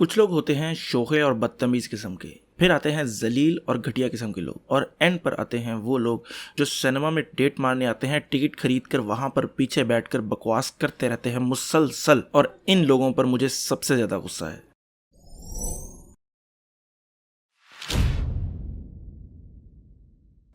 कुछ लोग होते हैं शोखे और बदतमीज किस्म के, फिर आते हैं जलील और घटिया किस्म के लोग, और एंड पर आते हैं वो लोग जो सिनेमा में डेट मारने आते हैं टिकट खरीद कर वहां पर पीछे बैठकर बकवास करते रहते हैं मुसलसल। और इन लोगों पर मुझे सबसे ज्यादा गुस्सा है।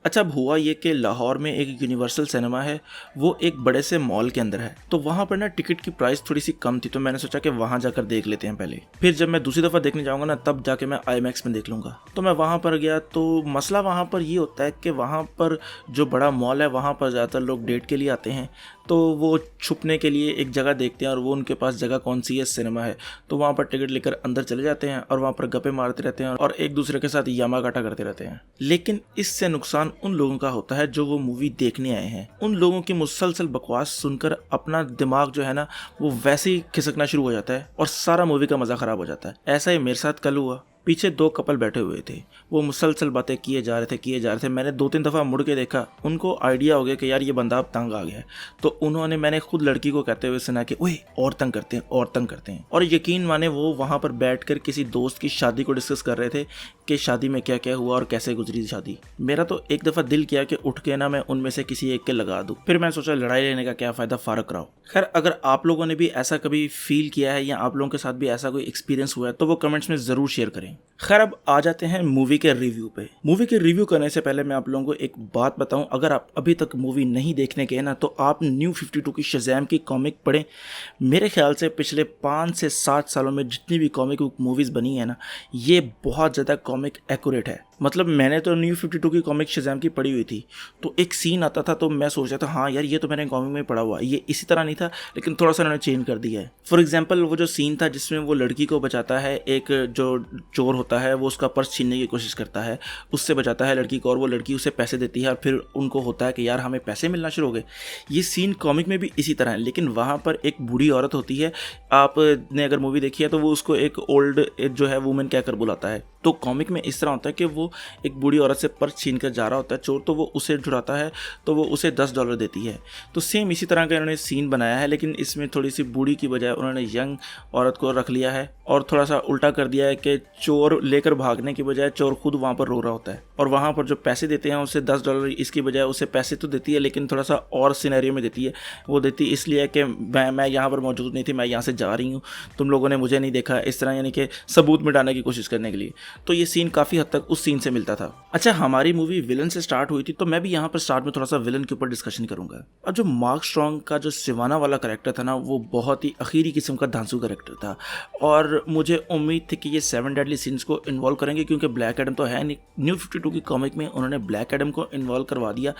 अच्छा, अब हुआ ये कि लाहौर में एक यूनिवर्सल सिनेमा है, वो एक बड़े से मॉल के अंदर है। तो वहाँ पर ना टिकट की प्राइस थोड़ी सी कम थी, तो मैंने सोचा कि वहाँ जाकर देख लेते हैं पहले। फिर जब मैं दूसरी दफ़ा देखने जाऊँगा ना, तब जाके मैं IMAX में देख लूँगा। तो मैं वहाँ पर गया, तो मसला वहाँ पर ये होता है कि वहाँ पर जो बड़ा मॉल है, वहाँ पर ज़्यादातर लोग डेट के लिए आते हैं। तो वो छुपने के लिए एक जगह देखते हैं, और वो उनके पास जगह कौन सी है, सिनेमा है। तो वहाँ पर टिकट लेकर अंदर चले जाते हैं और वहाँ पर गप्पे मारते रहते हैं और एक दूसरे के साथ यामा काटा करते रहते हैं। लेकिन इससे नुकसान उन लोगों का होता है जो वो मूवी देखने आए हैं। उन लोगों की मुसलसल बकवास सुनकर अपना दिमाग जो है ना, वो वैसे ही खिसकना शुरू हो जाता है और सारा मूवी का मजा खराब हो जाता है। ऐसा ही मेरे साथ कल हुआ। पीछे दो कपल बैठे हुए थे, वो मुसलसल बातें किए जा रहे थे। मैंने 2-3 दफ़ा मुड़ के देखा, उनको आइडिया हो गया कि यार ये बंदा अब तंग आ गया है। तो मैंने खुद लड़की को कहते हुए सुना कि ओए और तंग करते हैं। और यकीन माने वो वहाँ पर बैठकर किसी दोस्त की शादी को डिस्कस कर रहे थे कि शादी में क्या क्या हुआ और कैसे गुजरी शादी। मेरा तो एक दफ़ा दिल किया कि उठ के ना मैं उनमें से किसी एक के लगा दूँ। फिर मैं सोचा लड़ाई लेने का क्या फ़ायदा, फारक रहो। खैर, अगर आप लोगों ने भी ऐसा कभी फील किया है या आप लोगों के साथ भी ऐसा कोई एक्सपीरियंस हुआ है, तो वो कमेंट्स में ज़रूर शेयर करें। खैर, अब आ जाते हैं मूवी के रिव्यू पे। मूवी के रिव्यू करने से पहले मैं आप लोगों को एक बात बताऊं, अगर आप अभी तक मूवी नहीं देखने गए ना, तो आप न्यू 52 की शज़ैम की कॉमिक पढ़ें। मेरे ख्याल से पिछले 5 से 7 सालों में जितनी भी कॉमिक बुक मूवीज़ बनी है ना, ये बहुत ज़्यादा कॉमिक एक्यूरेट है। मतलब मैंने तो न्यू 52 की कॉमिक शज़ैम की पढ़ी हुई थी, तो एक सीन आता था तो मैं सोच रहा था हाँ यार ये तो मैंने कॉमिक में पढ़ा हुआ है, ये इसी तरह नहीं था, लेकिन थोड़ा सा उन्होंने चेंज कर दिया है। फॉर एग्जांपल, वो जो सीन था जिसमें वो लड़की को बचाता है, एक जो चोर होता है वो उसका पर्स छीनने की कोशिश करता है, उससे बचाता है लड़की को, और वो लड़की उसे पैसे देती है और फिर उनको होता है कि यार हमें पैसे मिलना शुरू हो गए। ये सीन कॉमिक में भी इसी तरह है, लेकिन वहाँ पर एक बूढ़ी औरत होती है, आपने अगर मूवी देखी है तो वो उसको एक ओल्ड जो है वुमेन कहकर बुलाता है। तो कॉमिक में इस तरह होता है कि वो एक बूढ़ी औरत से पर्स छीन कर जा रहा होता है चोर, तो वो उसे छुड़ाता है, तो वो उसे $10 देती है। तो सेम इसी तरह का इन्होंने सीन बनाया है, लेकिन इसमें थोड़ी सी बूढ़ी की बजाय उन्होंने यंग औरत को रख लिया है और थोड़ा सा उल्टा कर दिया है कि चोर लेकर भागने की बजाय चोर खुद वहाँ पर रो रहा होता है, और वहाँ पर जो पैसे देते हैं उसे $10, इसकी बजाय उसे पैसे तो देती है लेकिन थोड़ा सा और सिनेरियो में देती है। वो देती इसलिए है कि मैं यहाँ पर मौजूद नहीं थी, मैं यहाँ से जा रही हूँ, तुम लोगों ने मुझे नहीं देखा, इस तरह, यानी कि सबूत मिटाने की कोशिश करने के लिए। तो ये सीन काफ़ी हद तक उस सीन से मिलता था। अच्छा, हमारी मूवी विलन से स्टार्ट हुई थी, तो मैं भी यहाँ पर स्टार्ट में थोड़ा सा विलन के ऊपर डिस्कशन करूंगा। अब जो मार्क स्ट्रॉन्ग का जो सिवाना वाला कैरेक्टर था ना, वो बहुत ही आखिरी किस्म का धांसू कैरेक्टर था, और मुझे उम्मीद थी कि ये 7 डेडली सिंस को इन्वॉल्व करेंगे, क्योंकि ब्लैक एडम तो है नहीं। न्यू 52 की कॉमिक में उन्होंने ब्लैक एडम को इन्वॉल्व करवा दिया,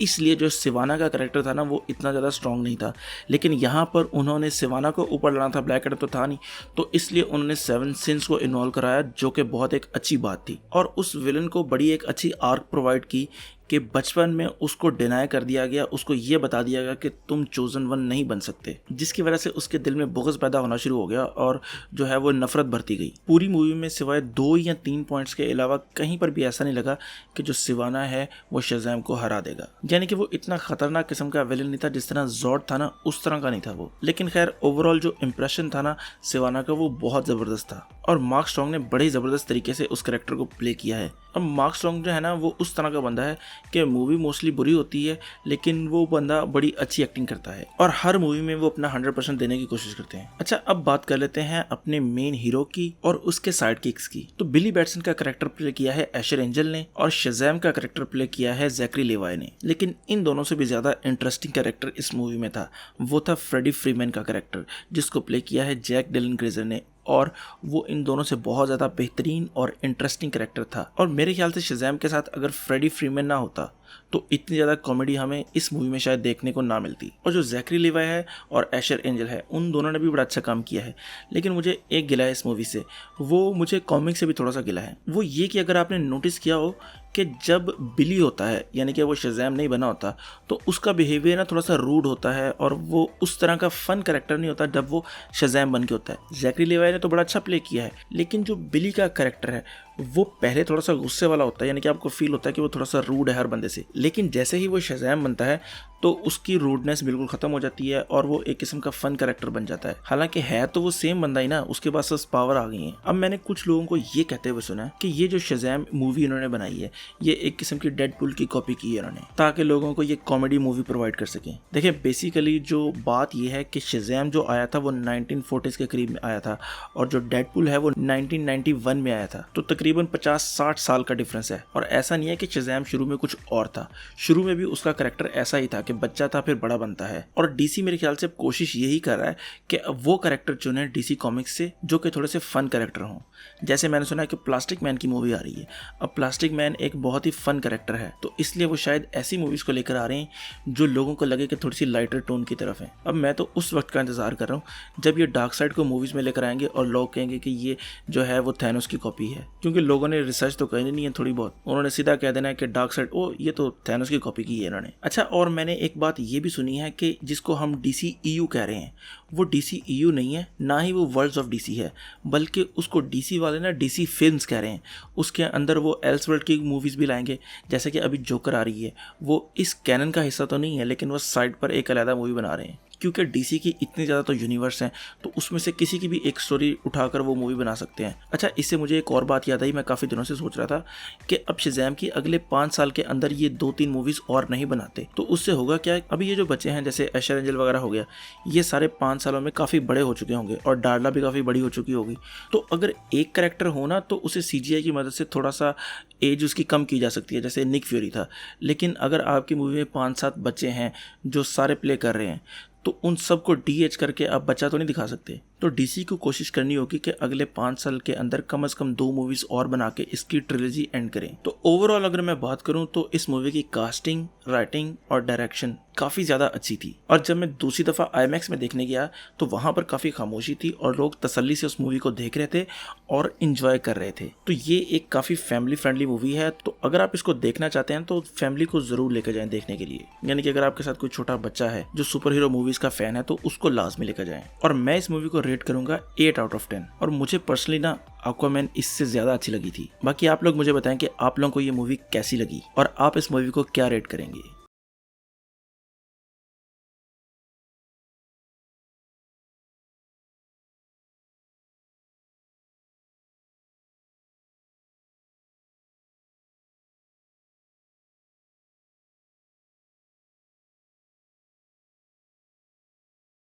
इसलिए जो सिवाना का कैरेक्टर था ना, वो इतना ज़्यादा स्ट्रॉन्ग नहीं था। लेकिन यहाँ पर उन्होंने सिवाना को ऊपर लाना था, ब्लैक एडम तो था नहीं, तो इसलिए उन्होंने 7 सिंस को इन्वॉल्व कराया, जो कि बहुत एक अच्छी बात थी। और उस विलन को बड़ी एक अच्छी आर्क प्रोवाइड की कि बचपन में उसको डिनाई कर दिया गया, उसको ये बता दिया गया कि तुम चोजन वन नहीं बन सकते, जिसकी वजह से उसके दिल में बुग़्ज़ पैदा होना शुरू हो गया और जो है वो नफरत बढ़ती गई। पूरी मूवी में सिवाय 2 या 3 पॉइंट्स के अलावा कहीं पर भी ऐसा नहीं लगा कि जो सिवाना है वो शज़ैम को हरा देगा। यानी कि वो इतना खतरनाक किस्म का विलन नहीं था, जिस तरह जॉर्ड था ना, उस तरह का नहीं था वो। लेकिन खैर, ओवरऑल जो इंप्रेशन था ना सिवाना का, वो बहुत ज़बरदस्त था, और मार्क स्ट्रॉन्ग ने बड़े ज़बरदस्त तरीके से उस कैरेक्टर को प्ले किया है। और मार्क स्ट्रॉन्ग जो है ना, वो उस तरह का बंदा है कि मूवी मोस्टली बुरी होती है, लेकिन वो बंदा बड़ी अच्छी एक्टिंग करता है और हर मूवी में वो अपना 100% देने की कोशिश करते हैं। अच्छा, अब बात कर लेते हैं अपने मेन हीरो की और उसके साइड किक्स की। तो बिली बैटसन का कैरेक्टर प्ले किया है एशर एंजल ने, और शज़ैम का कैरेक्टर प्ले किया है ज़ैकरी लेवाई ने। लेकिन इन दोनों से भी ज़्यादा इंटरेस्टिंग कैरेक्टर इस मूवी में था, वो था फ्रेडी फ्रीमैन का कैरेक्टर, जिसको प्ले किया है जैक डिलन ग्रेजर ने, और वो इन दोनों से बहुत ज़्यादा बेहतरीन और इंटरेस्टिंग कैरेक्टर था। और मेरे ख्याल से शज़ैम के साथ अगर फ्रेडी फ्रीमैन ना होता तो इतनी ज़्यादा कॉमेडी हमें इस मूवी में शायद देखने को ना मिलती। और जो ज़ैकरी लेवाई है और एशर एंजल है, उन दोनों ने भी बड़ा अच्छा काम किया है। लेकिन मुझे एक गिला है इस मूवी से, वो मुझे कॉमिक से भी थोड़ा सा गिला है। वो ये कि अगर आपने नोटिस किया हो कि जब बिली होता है, यानी कि वो शज़ैम नहीं बना होता, तो उसका बिहेवियर ना थोड़ा सा रूड होता है और वो उस तरह का फन कैरेक्टर नहीं होता जब वो शज़ैम बन के होता है। ज़ैकरी लेवाई ने तो बड़ा अच्छा प्ले किया है, लेकिन जो बिली का कैरेक्टर है वो पहले थोड़ा सा गुस्से वाला होता है, यानी कि आपको फील होता है कि वो थोड़ा सा रूड है हर बंदे से, लेकिन जैसे ही वो शज़ैम बनता है तो उसकी रूडनेस बिल्कुल खत्म हो जाती है और वो एक किस्म का फन कैरेक्टर बन जाता है। हालांकि है तो वो सेम बंदा ही ना, उसके पास बस पावर आ गई है। अब मैंने कुछ लोगों को ये कहते हुए सुना कि ये जो शज़ैम मूवी इन्होंने बनाई है ये एक किस्म की डेडपूल की कॉपी की है इन्होंने, ताकि लोगों को ये कॉमेडी मूवी प्रोवाइड कर सकें। देखिए बेसिकली जो बात ये है कि शज़ैम जो आया था वो 1940s के करीब में आया था और जो डेडपूल है वो 1991 में आया था, तो तकरीबन 50-60 साल का डिफरेंस है। और ऐसा नहीं है कि शज़ैम शुरू में कुछ और था, शुरू में भी उसका कैरेक्टर ऐसा ही था कि बच्चा था फिर बड़ा बनता है। और डीसी मेरे ख्याल से कोशिश यही कर रहा है कि अब वो कैरेक्टर चुने डीसी कॉमिक्स से जो कि थोड़े से फन कैरेक्टर हों। जैसे मैंने सुना है कि प्लास्टिक मैन की मूवी आ रही है, अब प्लास्टिक मैन एक बहुत ही फन कैरेक्टर है, तो इसलिए वो शायद ऐसी मूवीज को लेकर आ रहे हैं जो लोगों को लगे कि थोड़ी सी लाइटर टोन की तरफ है। अब मैं तो उस वक्त का इंतजार कर रहा हूँ जब ये डार्क साइड को मूवीज में लेकर आएंगे और लोग कहेंगे कि ये जो है वो थैनोस की कॉपी है, क्योंकि लोगों ने रिसर्च तो कही नहीं है थोड़ी बहुत, उन्होंने सीधा कह देना है कि डार्क साइड ओ ये तो थैनोस की कॉपी की है इन्होंने। अच्छा, और मैंने एक बात ये भी सुनी है कि जिसको हम DCEU कह रहे हैं वो DCEU नहीं है, ना ही वो वर्ल्ड्स ऑफ DC है, बल्कि उसको DC वाले ना DC फिल्म्स कह रहे हैं। उसके अंदर वो एल्सवर्ल्ड की मूवीज़ भी लाएंगे, जैसे कि अभी जोकर आ रही है, वो इस कैनन का हिस्सा तो नहीं है लेकिन वो साइड पर एक अलग मूवी बना रहे हैं, क्योंकि DC की इतनी ज़्यादा तो यूनिवर्स हैं तो उसमें से किसी की भी एक स्टोरी उठाकर वो मूवी बना सकते हैं। अच्छा, इससे मुझे एक और बात याद आई, मैं काफ़ी दिनों से सोच रहा था कि अब शज़ैम की अगले 5 साल के अंदर ये 2-3 मूवीज़ और नहीं बनाते तो उससे होगा क्या, अभी ये जो बच्चे हैं जैसे एशर एंजल वगैरह हो गया, ये सारे 5 सालों में काफ़ी बड़े हो चुके होंगे और डार्ला भी काफ़ी बड़ी हो चुकी होगी, तो अगर एक कैरेक्टर हो ना तो उसे CGI की मदद से थोड़ा सा एज उसकी कम की जा सकती है, जैसे निक फ्यूरी था। लेकिन अगर आपकी मूवी में 5-7 बच्चे हैं जो सारे प्ले कर रहे हैं तो उन सबको DH करके आप बच्चा तो नहीं दिखा सकते। तो DC को कोशिश करनी होगी कि अगले 5 साल के अंदर कम से कम 2 मूवीज और बना के इसकी ट्रिलॉजी एंड करें। तो ओवरऑल अगर मैं बात करूं तो इस मूवी की कास्टिंग, राइटिंग और डायरेक्शन काफ़ी ज़्यादा अच्छी थी। और जब मैं दूसरी दफ़ा IMAX में देखने गया तो वहाँ पर काफ़ी खामोशी थी और लोग तसल्ली से उस मूवी को देख रहे थे और इन्जॉय कर रहे थे। तो ये एक काफ़ी फैमिली फ्रेंडली मूवी है, तो अगर आप इसको देखना चाहते हैं तो फैमिली को ज़रूर लेकर जाएं देखने के लिए। यानी कि अगर आपके साथ कोई छोटा बच्चा है जो सुपर हीरो मूवीज़ का फ़ैन है तो उसको लाजमी लेकर जाएं। और मैं इस मूवी को रेट करूँगा 8 आउट ऑफ 10 और मुझे पर्सनली ना एक्वामैन इससे ज़्यादा अच्छी लगी थी। बाकी आप लोग मुझे बताएं कि आप लोगों को ये मूवी कैसी लगी और आप इस मूवी को क्या रेट करेंगे।